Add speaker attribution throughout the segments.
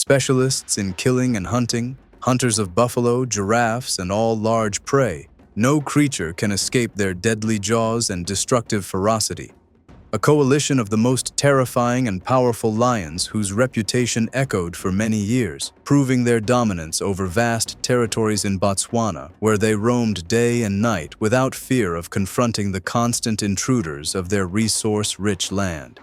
Speaker 1: Specialists in killing and hunting, hunters of buffalo, giraffes, and all large prey, no creature can escape their deadly jaws and destructive ferocity. A coalition of the most terrifying and powerful lions whose reputation echoed for many years, proving their dominance over vast territories in Botswana, where they roamed day and night without fear of confronting the constant intruders of their resource-rich land.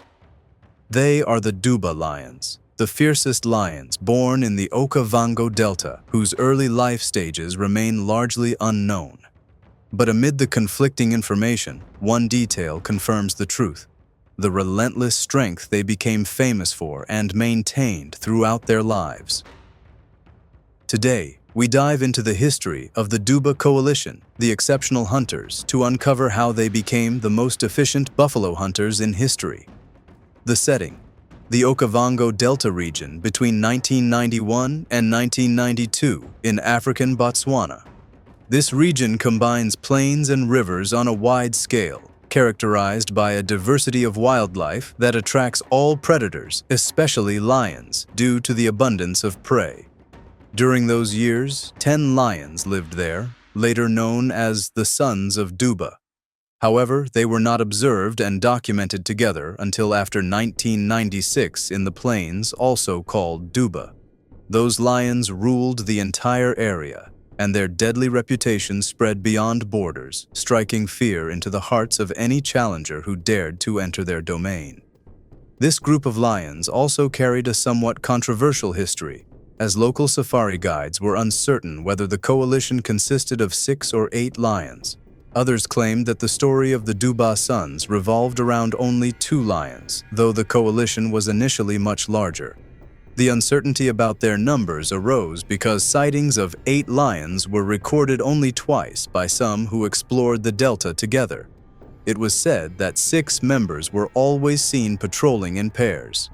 Speaker 1: They are the Duba lions, the fiercest lions born in the Okavango Delta, whose early life stages remain largely unknown. But amid the conflicting information, one detail confirms the truth: the relentless strength they became famous for and maintained throughout their lives. Today, we dive into the history of the Duba Coalition, the exceptional hunters, to uncover how they became the most efficient buffalo hunters in history. The setting: the Okavango Delta region between 1991 and 1992 in African Botswana. This region combines plains and rivers on a wide scale, characterized by a diversity of wildlife that attracts all predators, especially lions, due to the abundance of prey. During those years, 10 lions lived there, later known as the Sons of Duba. However, they were not observed and documented together until after 1996 in the plains, also called Duba. Those lions ruled the entire area, and their deadly reputation spread beyond borders, striking fear into the hearts of any challenger who dared to enter their domain. This group of lions also carried a somewhat controversial history, as local safari guides were uncertain whether the coalition consisted of 6 or 8 lions. Others claimed that the story of the Duba Sons revolved around only 2 lions, though the coalition was initially much larger. The uncertainty about their numbers arose because sightings of 8 lions were recorded only twice by some who explored the delta together. It was said that 6 members were always seen patrolling in pairs.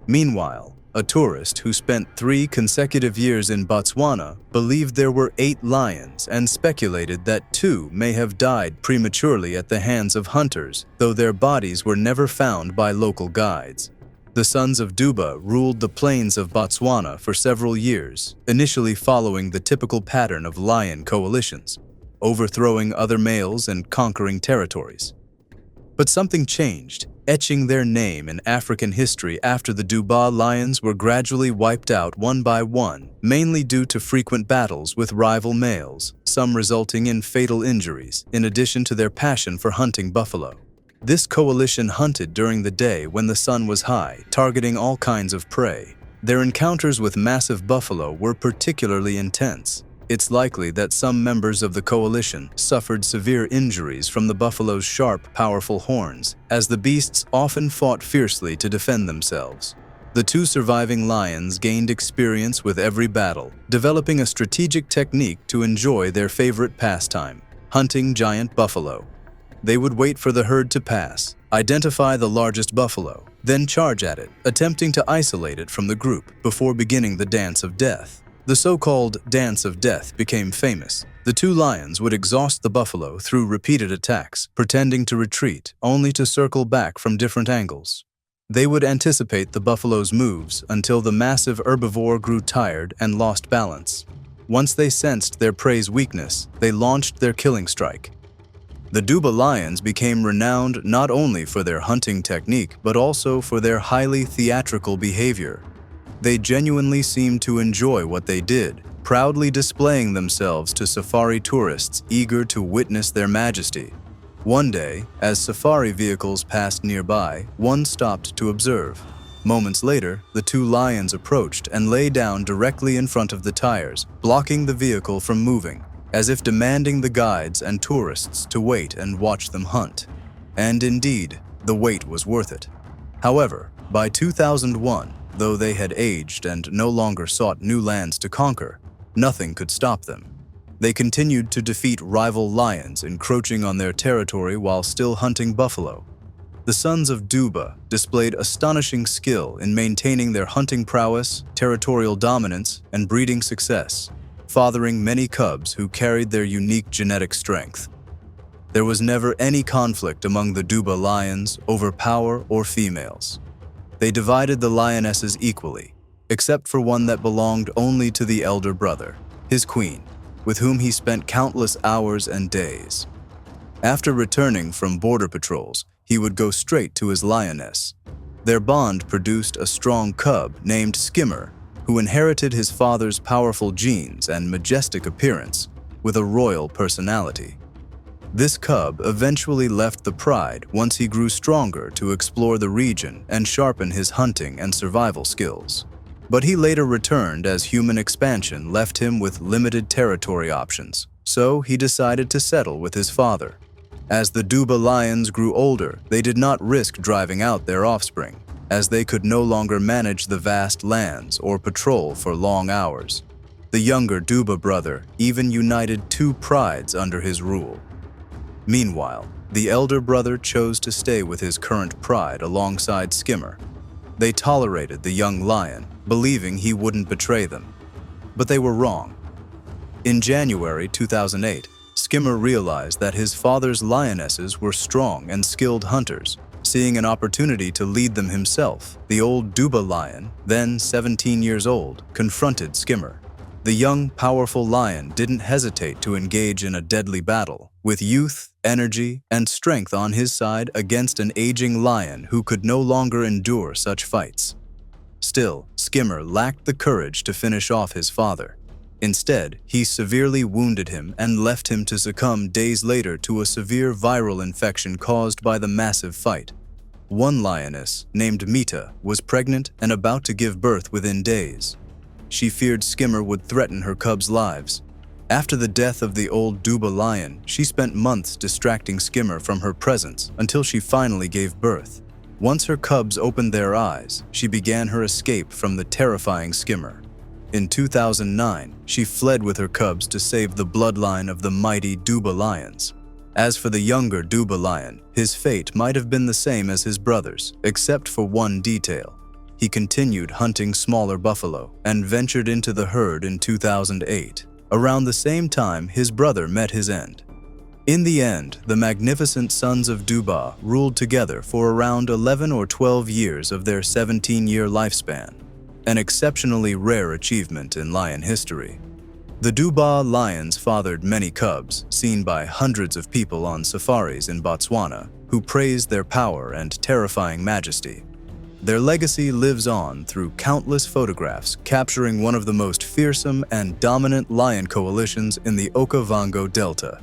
Speaker 1: Meanwhile, a tourist who spent 3 consecutive years in Botswana believed there were 8 lions and speculated that 2 may have died prematurely at the hands of hunters, though their bodies were never found by local guides. The Sons of Duba ruled the plains of Botswana for several years, initially following the typical pattern of lion coalitions, overthrowing other males and conquering territories. But something changed, etching their name in African history after the Duba lions were gradually wiped out one by one, mainly due to frequent battles with rival males, some resulting in fatal injuries, in addition to their passion for hunting buffalo. This coalition hunted during the day when the sun was high, targeting all kinds of prey. Their encounters with massive buffalo were particularly intense. It's likely that some members of the coalition suffered severe injuries from the buffalo's sharp, powerful horns, as the beasts often fought fiercely to defend themselves. The 2 surviving lions gained experience with every battle, developing a strategic technique to enjoy their favorite pastime: hunting giant buffalo. They would wait for the herd to pass, identify the largest buffalo, then charge at it, attempting to isolate it from the group before beginning the dance of death. The so-called dance of death became famous. The 2 lions would exhaust the buffalo through repeated attacks, pretending to retreat, only to circle back from different angles. They would anticipate the buffalo's moves until the massive herbivore grew tired and lost balance. Once they sensed their prey's weakness, they launched their killing strike. The Duba lions became renowned not only for their hunting technique, but also for their highly theatrical behavior. They genuinely seemed to enjoy what they did, proudly displaying themselves to safari tourists eager to witness their majesty. One day, as safari vehicles passed nearby, one stopped to observe. Moments later, the 2 lions approached and lay down directly in front of the tires, blocking the vehicle from moving, as if demanding the guides and tourists to wait and watch them hunt. And indeed, the wait was worth it. However, by 2001, though they had aged and no longer sought new lands to conquer, nothing could stop them. They continued to defeat rival lions encroaching on their territory while still hunting buffalo. The Sons of Duba displayed astonishing skill in maintaining their hunting prowess, territorial dominance, and breeding success, fathering many cubs who carried their unique genetic strength. There was never any conflict among the Duba lions over power or females. They divided the lionesses equally, except for one that belonged only to the elder brother, his queen, with whom he spent countless hours and days. After returning from border patrols, he would go straight to his lioness. Their bond produced a strong cub named Skimmer, who inherited his father's powerful genes and majestic appearance with a royal personality. This cub eventually left the pride once he grew stronger to explore the region and sharpen his hunting and survival skills. But he later returned as human expansion left him with limited territory options, so he decided to settle with his father. As the Duba lions grew older, they did not risk driving out their offspring, as they could no longer manage the vast lands or patrol for long hours. The younger Duba brother even united two prides under his rule. Meanwhile, the elder brother chose to stay with his current pride alongside Skimmer. They tolerated the young lion, believing he wouldn't betray them. But they were wrong. In January 2008, Skimmer realized that his father's lionesses were strong and skilled hunters. Seeing an opportunity to lead them himself, the old Duba lion, then 17 years old, confronted Skimmer. The young, powerful lion didn't hesitate to engage in a deadly battle, with youth, energy, and strength on his side against an aging lion who could no longer endure such fights. Still, Skimmer lacked the courage to finish off his father. Instead, he severely wounded him and left him to succumb days later to a severe viral infection caused by the massive fight. One lioness, named Mita, was pregnant and about to give birth within days. She feared Skimmer would threaten her cubs' lives. After the death of the old Duba lion, she spent months distracting Skimmer from her presence until she finally gave birth. Once her cubs opened their eyes, she began her escape from the terrifying Skimmer. In 2009, she fled with her cubs to save the bloodline of the mighty Duba lions. As for the younger Duba lion, his fate might have been the same as his brother's, except for one detail. He continued hunting smaller buffalo and ventured into the herd in 2008. Around the same time, his brother met his end. In the end, the magnificent sons of Duba ruled together for around 11 or 12 years of their 17-year lifespan, an exceptionally rare achievement in lion history. The Duba lions fathered many cubs, seen by hundreds of people on safaris in Botswana, who praised their power and terrifying majesty. Their legacy lives on through countless photographs capturing one of the most fearsome and dominant lion coalitions in the Okavango Delta.